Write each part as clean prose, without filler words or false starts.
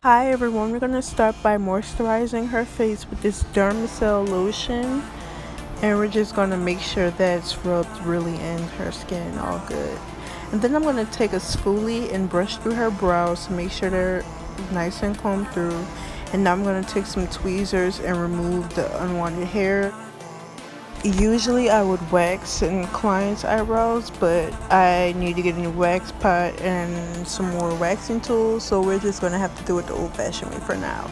Hi everyone, we're going to start by moisturizing her face with this Dermacell lotion, and we're just going to make sure that it's rubbed really in her skin all good. And then I'm going to take a spoolie and brush through her brows to make sure they're nice and combed through. And now I'm going to take some tweezers and remove the unwanted hair. Usually I would wax in clients' eyebrows, but I need to get a new wax pot and some more waxing tools, so we're just going to have to do it the old-fashioned way for now.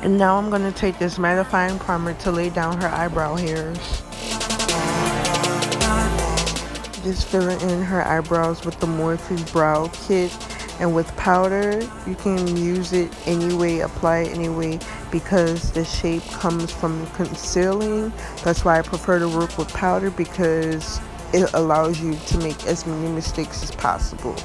And now I'm going to take this mattifying primer to lay down her eyebrow hairs. Just filling in her eyebrows with the Morphe Brow Kit. And with powder, you can use it anyway, apply it anyway, because the shape comes from concealing. That's why I prefer to work with powder, because it allows you to make as many mistakes as possible.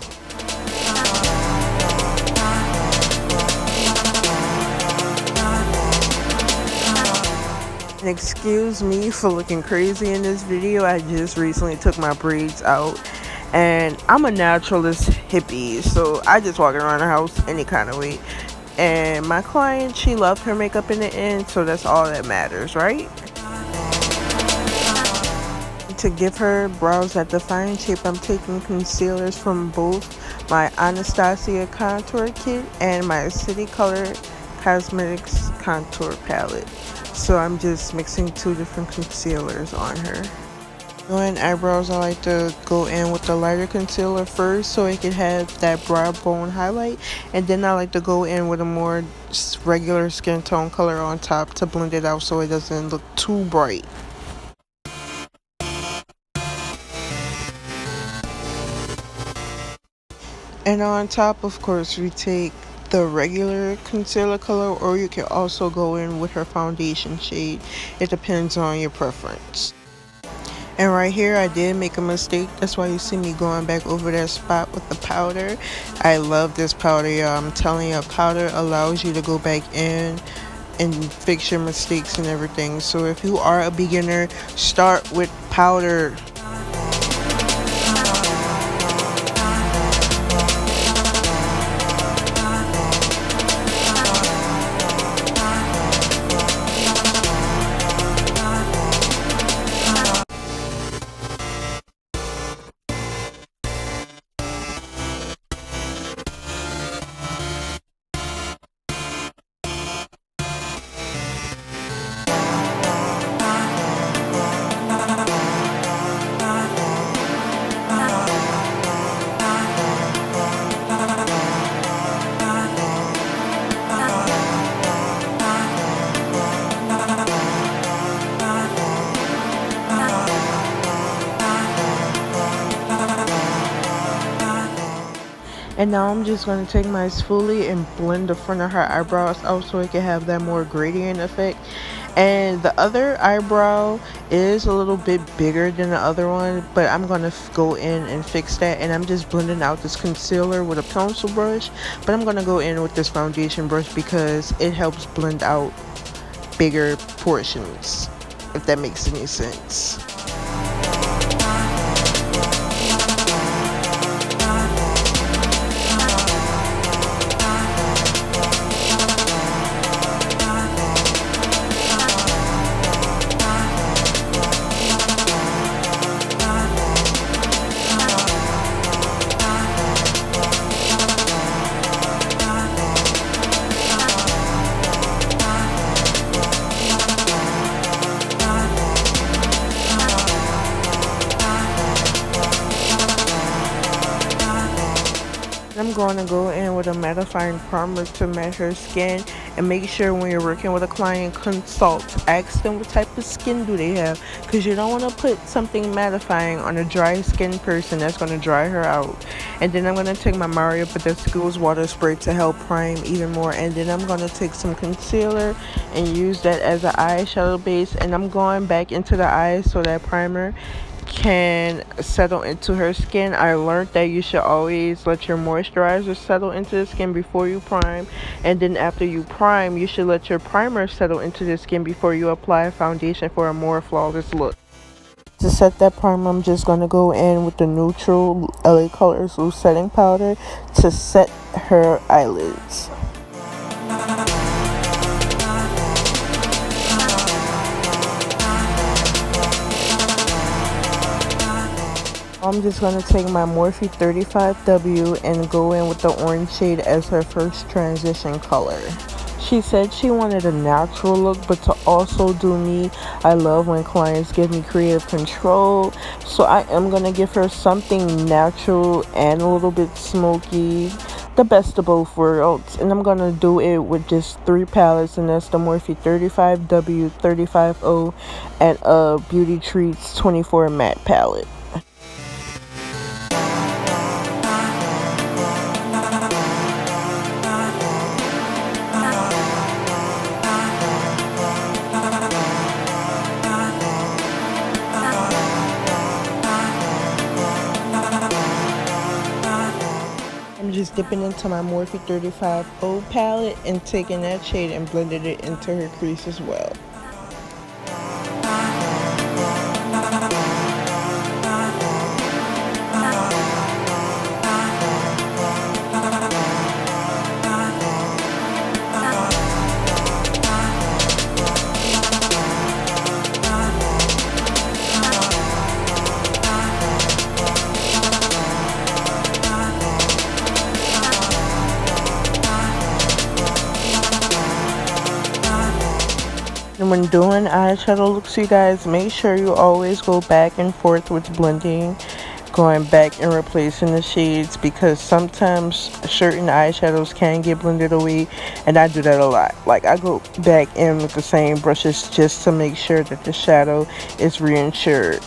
And excuse me for looking crazy in this video. I just recently took my braids out. And I'm a naturalist hippie, so I just walk around the house any kind of way. And my client, she loved her makeup in the end, so that's all that matters, right? To give her brows that defined shape, I'm taking concealers from both my Anastasia Contour Kit and my City Color Cosmetics Contour Palette. So I'm just mixing two different concealers on her. Doing eyebrows, I like to go in with the lighter concealer first so it can have that brow bone highlight, and then I like to go in with a more regular skin tone color on top to blend it out so it doesn't look too bright. And on top, of course, we take the regular concealer color, or you can also go in with her foundation shade. It depends on your preference. And right here I did make a mistake. That's why you see me going back over that spot with the powder. I love this powder, y'all. I'm telling you, powder allows you to go back in and fix your mistakes and everything. So if you are a beginner, start with powder. And now I'm just going to take my spoolie and blend the front of her eyebrows out so it can have that more gradient effect. And the other eyebrow is a little bit bigger than the other one, but I'm going to go in and fix that. And I'm just blending out this concealer with a pencil brush, but I'm going to go in with this foundation brush because it helps blend out bigger portions, if that makes any sense. I'm going to go in with a mattifying primer to match her skin, and make sure when you're working with a client, consult, ask them what type of skin do they have, because you don't want to put something mattifying on a dry skin person. That's going to dry her out. And then I'm going to take my Mario Badescu's water spray to help prime even more, and then I'm going to take some concealer and use that as an eyeshadow base, and I'm going back into the eyes so that primer can settle into her skin. I learned that you should always let your moisturizer settle into the skin before you prime, and then after you prime, you should let your primer settle into the skin before you apply foundation for a more flawless look. To set that primer, I'm just going to go in with the neutral LA Colors loose setting powder to set her eyelids. I'm just going to take my Morphe 35W and go in with the orange shade as her first transition color. She said she wanted a natural look, but to also do me, I love when clients give me creative control. So I am going to give her something natural and a little bit smoky, the best of both worlds. And I'm going to do it with just 3 palettes, and that's the Morphe 35W, 35O, and Beauty Treats 24 Matte palette. I'm just dipping into my Morphe 35O palette and taking that shade and blending it into her crease as well. And when doing eyeshadow looks, you guys, make sure you always go back and forth with blending, going back and replacing the shades, because sometimes certain eyeshadows can get blended away, and I do that a lot. Like, I go back in with the same brushes just to make sure that the shadow is reinsured.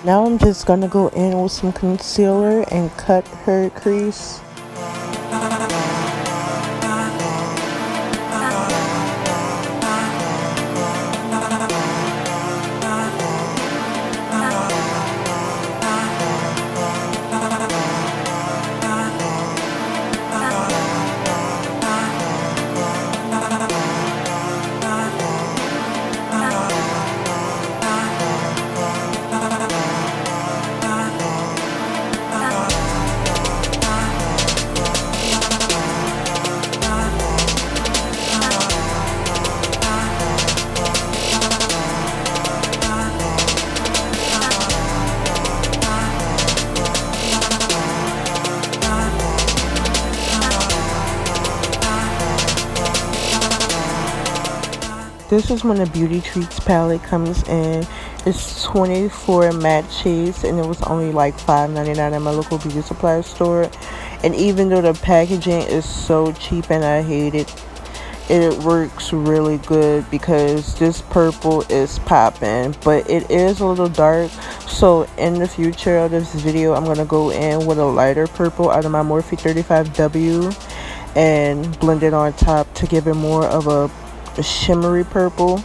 Now I'm just gonna go in with some concealer and cut her crease. This is when the Beauty Treats palette comes in. It's 24 matte shades, and it was only like $5.99 at my local beauty supply store. And even though the packaging is so cheap and I hate it, it works really good because this purple is popping, but it is a little dark. So in the future of this video, I'm gonna go in with a lighter purple out of my Morphe 35W and blend it on top to give it more of a shimmery purple.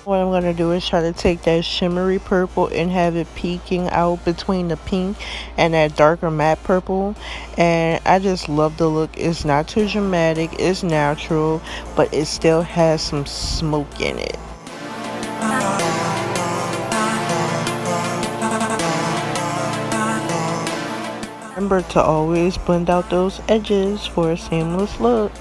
What I'm gonna do is try to take that shimmery purple and have it peeking out between the pink and that darker matte purple. And I just love the look. It's not too dramatic, it's natural, but it still has some smoke in it. Remember to always blend out those edges for a seamless look.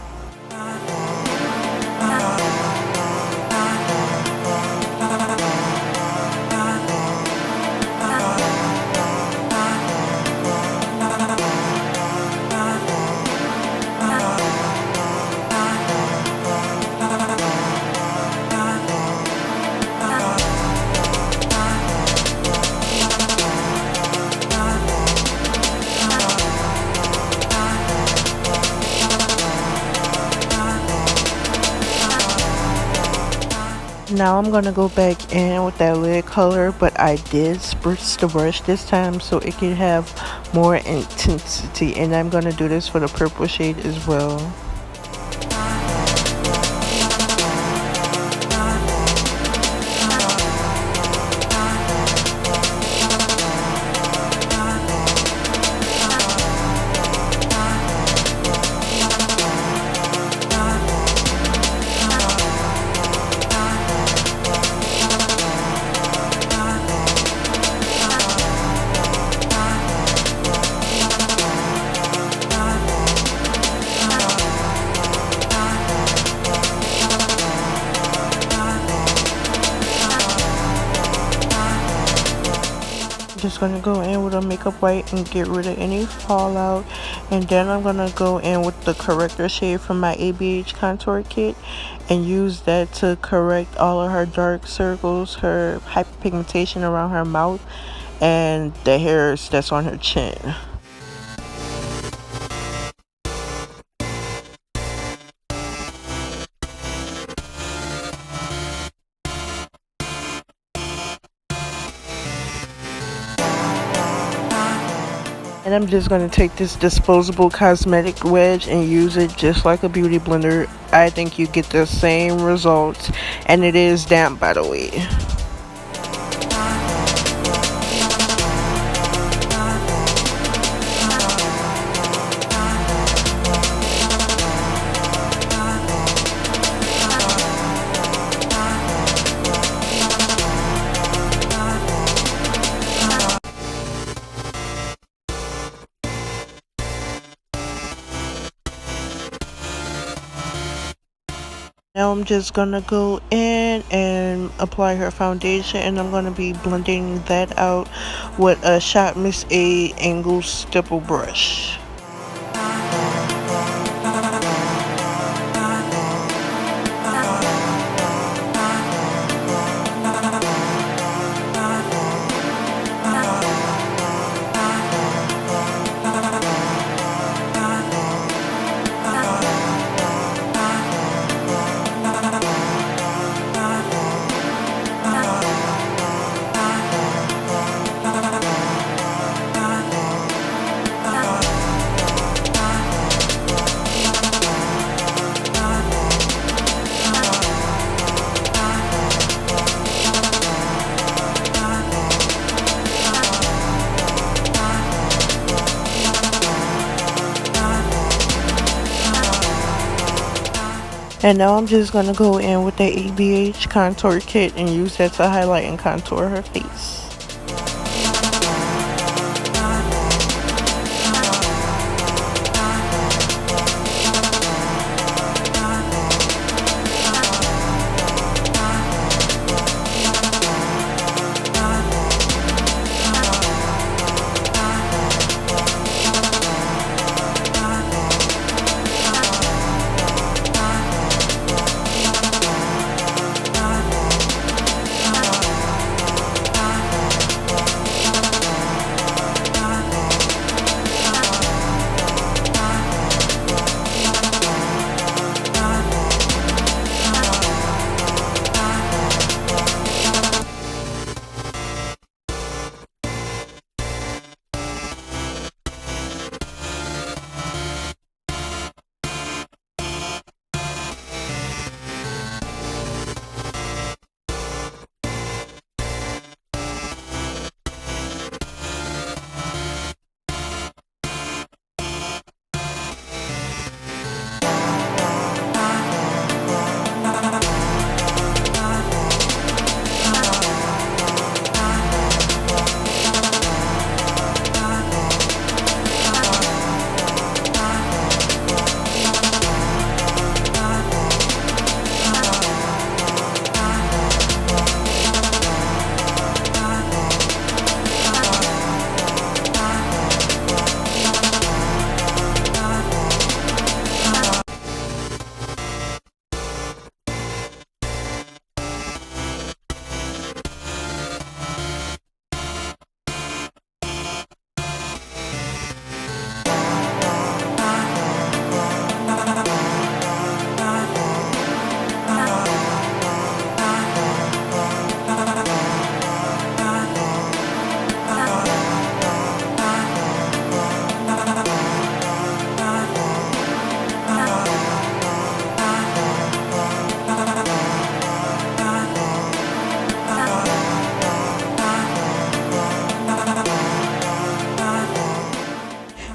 Now I'm gonna go back in with that lid color, but I did spritz the brush this time so it can have more intensity, and I'm gonna do this for the purple shade as well. Just gonna go in with a makeup wipe and get rid of any fallout, and then I'm gonna go in with the corrector shade from my ABH contour kit and use that to correct all of her dark circles, her hyperpigmentation around her mouth, and the hairs that's on her chin. And I'm just going to take this disposable cosmetic wedge and use it just like a beauty blender. I think you get the same results, and it is damp, by the way. Now I'm just gonna go in and apply her foundation, and I'm gonna be blending that out with a Shop Miss A angle stipple brush. And now I'm just gonna go in with the ABH contour kit and use that to highlight and contour her face.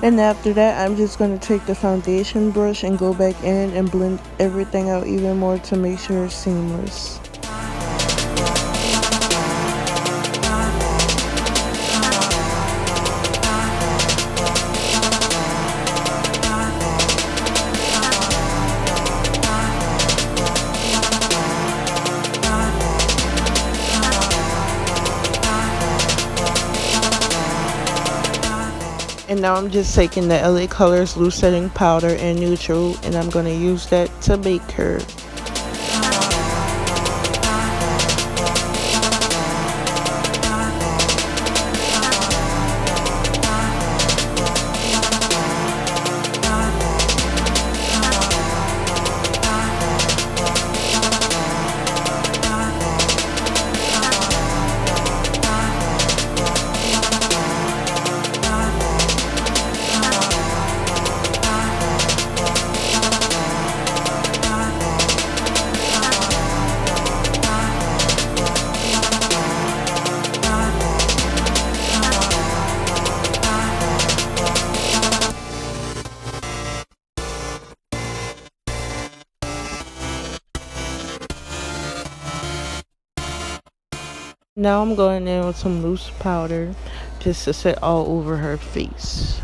And after that, I'm just going to take the foundation brush and go back in and blend everything out even more to make sure it's seamless. And now I'm just taking the LA Colors Loose Setting Powder in neutral, and I'm going to use that to bake her. Now I'm going in with some loose powder just to set all over her face.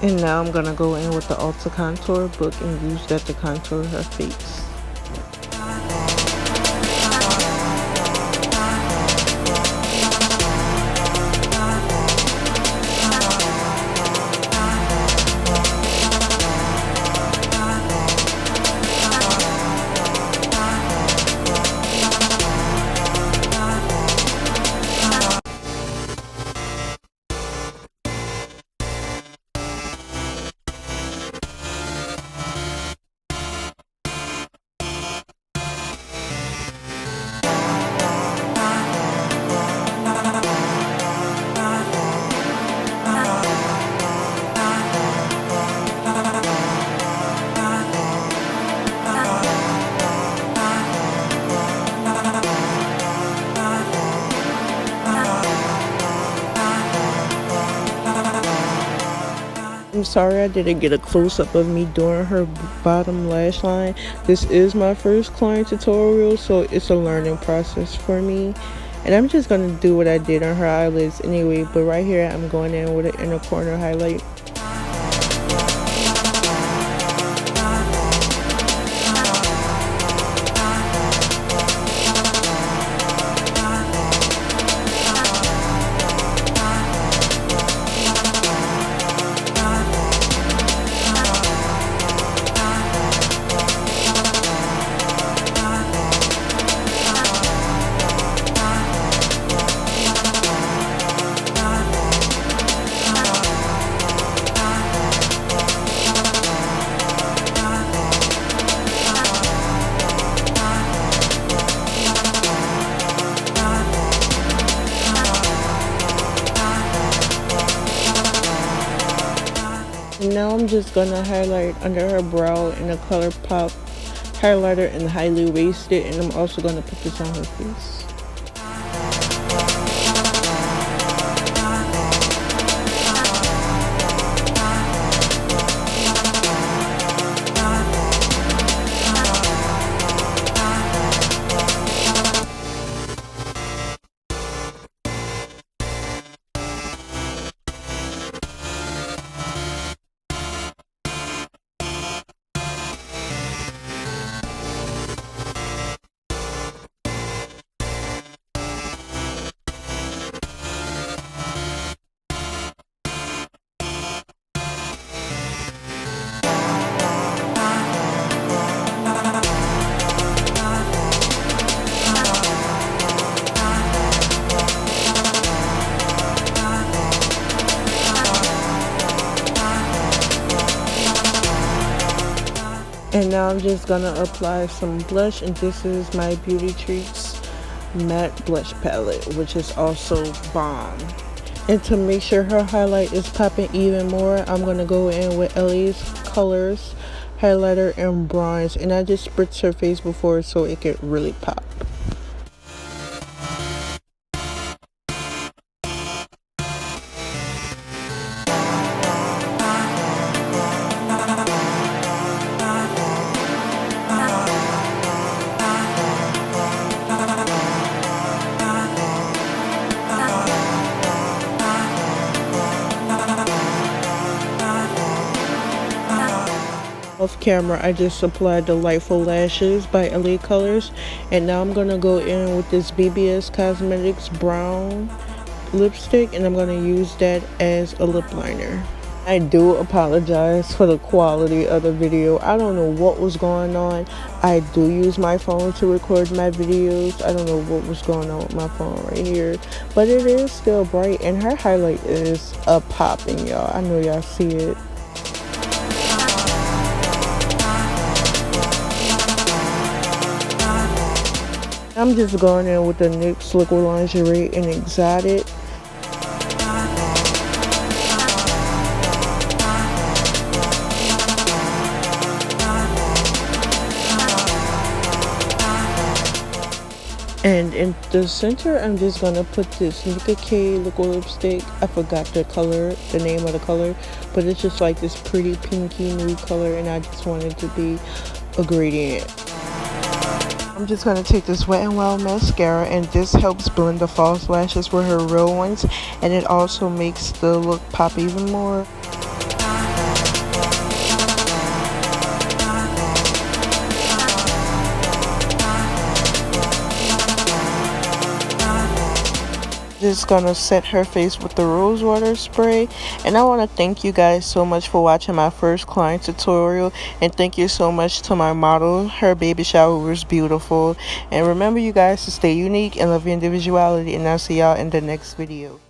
And now I'm gonna go in with the Ulta Contour book and use that to contour her face. I'm sorry I didn't get a close-up of me doing her bottom lash line. This is my first client tutorial, so it's a learning process for me. And I'm just going to do what I did on her eyelids anyway, but right here I'm going in with an inner corner highlight. And now I'm just gonna highlight under her brow in a ColourPop highlighter and highly wasted, and I'm also gonna put this on her face. And now I'm just gonna apply some blush, and this is my Beauty Treats matte blush palette, which is also bomb. And to make sure her highlight is popping even more, I'm gonna go in with LA's Colors highlighter and bronze, and I just spritzed her face before so it could really pop. Off camera, I just applied Delightful Lashes by LA Colors, and now I'm gonna go in with this BBS Cosmetics brown lipstick, and I'm gonna use that as a lip liner. I do apologize for the quality of the video. I don't know what was going on. I do use my phone to record my videos. I don't know what was going on with my phone right here, but it is still bright, and her highlight is a popping, y'all. I know y'all see it. I'm just going in with the NYX Liquid Lingerie in Exotic. And in the center, I'm just gonna put this Nicka K liquid lipstick. I forgot the color, the name of the color, but it's just like this pretty pinky nude color, and I just want it to be a gradient. I'm just going to take this Wet n Wild mascara, and this helps blend the false lashes with her real ones, and it also makes the look pop even more. Just gonna set her face with the rose water spray. And I want to thank you guys so much for watching my first client tutorial, and thank you so much to my model. Her baby shower was beautiful, and remember you guys to stay unique and love your individuality, and I'll see y'all in the next video.